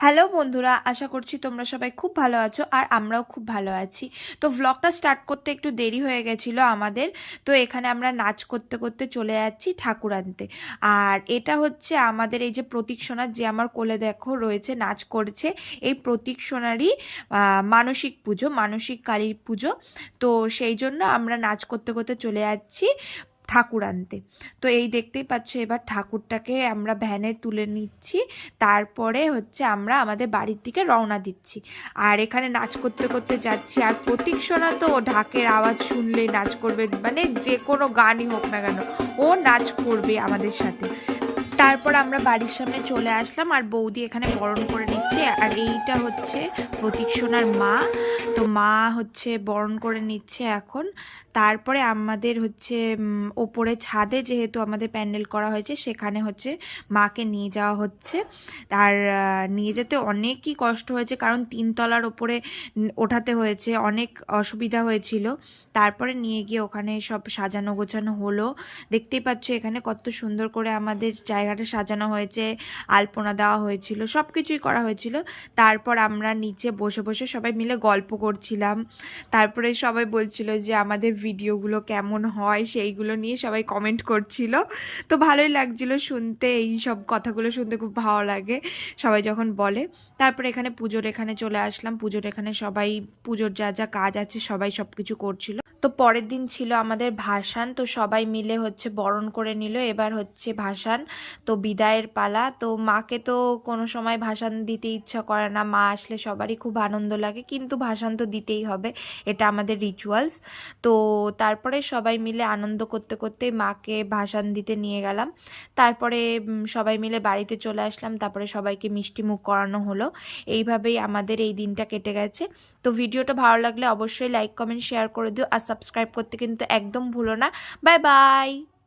Hello বন্ধুরা, আশা করছি তোমরা সবাই খুব ভালো আছো আর আমরাও খুব ভালো আছি। তো ভ্লগটা স্টার্ট করতে একটু দেরি হয়ে গেছিলো আমাদের। তো এখানে আমরা নাচ করতে করতে চলে যাচ্ছি ঠাকুর আনতে। আর এটা হচ্ছে আমাদের এই যে প্রতীক সোনার, যে আমার কোলে দেখো রয়েছে নাচ করছে, এই প্রতীক সোনারই মানসিক পুজো, মানসিক কালীর পুজো। তো সেই জন্য আমরা নাচ করতে করতে চলে যাচ্ছি ঠাকুর আনতে। তো এই দেখতেই পাচ্ছ, এবার ঠাকুরটাকে আমরা ভ্যানে তুলে নিচ্ছি, তারপরে হচ্ছে আমরা আমাদের বাড়ির দিকে রওনা দিচ্ছি। আর এখানে নাচ করতে করতে যাচ্ছি, আর প্রতীক সোনা তো ঢাকের আওয়াজ শুনলেই নাচ করবে, মানে যে কোনো গানই হোক না কেন ও নাচ করবে আমাদের সাথে। তারপর আমরা বাড়ির সামনে চলে আসলাম, আর বৌদি এখানে বরণ করে নিচ্ছে। আর এইটা হচ্ছে প্রতীক সোনার মা। তো মা হচ্ছে বরণ করে নিচ্ছে এখন। তারপরে আমাদের হচ্ছে ওপরে ছাদে, যেহেতু আমাদের প্যান্ডেল করা হয়েছে, সেখানে হচ্ছে মাকে নিয়ে যাওয়া হচ্ছে। আর নিয়ে যেতে অনেকই কষ্ট হয়েছে, কারণ 3 তলার ওপরে ওঠাতে হয়েছে, অনেক অসুবিধা হয়েছিল। তারপরে নিয়ে গিয়ে ওখানে সব সাজানো গোছানো হলো। দেখতেই পাচ্ছ এখানে কত সুন্দর করে আমাদের জায়গাটা সাজানো হয়েছে, আলপনা দেওয়া হয়েছিল, সব কিছুই করা হয়েছিল। তারপর আমরা নিচে বসে বসে সবাই মিলে গল্প করছিলাম। তারপরে সবাই বলছিল যে আমাদের ভিডিওগুলো কেমন হয়, সেইগুলো নিয়ে সবাই কমেন্ট করছিল। তো ভালোই লাগছিল শুনতে, এই সব কথাগুলো শুনতে খুব ভালো লাগে সবাই যখন বলে। তারপরে এখানে পুজোর এখানে চলে আসলাম, পুজোর এখানে সবাই পুজোর যা যা কাজ আছে সবাই সব কিছু করছিল। তো পরের দিন ছিল আমাদের ভাসান, তো সবাই মিলে হচ্ছে বরণ করে নিল, এবার হচ্ছে ভাসান। তো বিদায়ের পালা। তো মাকে তো কোনো সময় ভাসান দিতে ইচ্ছা করে না, মা আসলে সবারই খুব আনন্দ লাগে, কিন্তু ভাসান তো দিতেই হবে, এটা আমাদের রিচুয়ালস। তো তারপরে সবাই মিলে আনন্দ করতে করতে মাকে ভাসান দিতে নিয়ে গেলাম। তারপরে সবাই মিলে বাড়িতে চলে আসলাম, তারপরে সবাইকে মিষ্টি মুখ করানো হলো। এইভাবেই আমাদের এই দিনটা কেটে গেছে। তো ভিডিওটা ভালো লাগলে অবশ্যই লাইক কমেন্ট শেয়ার করে দিও, আর সাবস্ক্রাইব করতে কিন্তু একদম ভুলো না। Bye bye.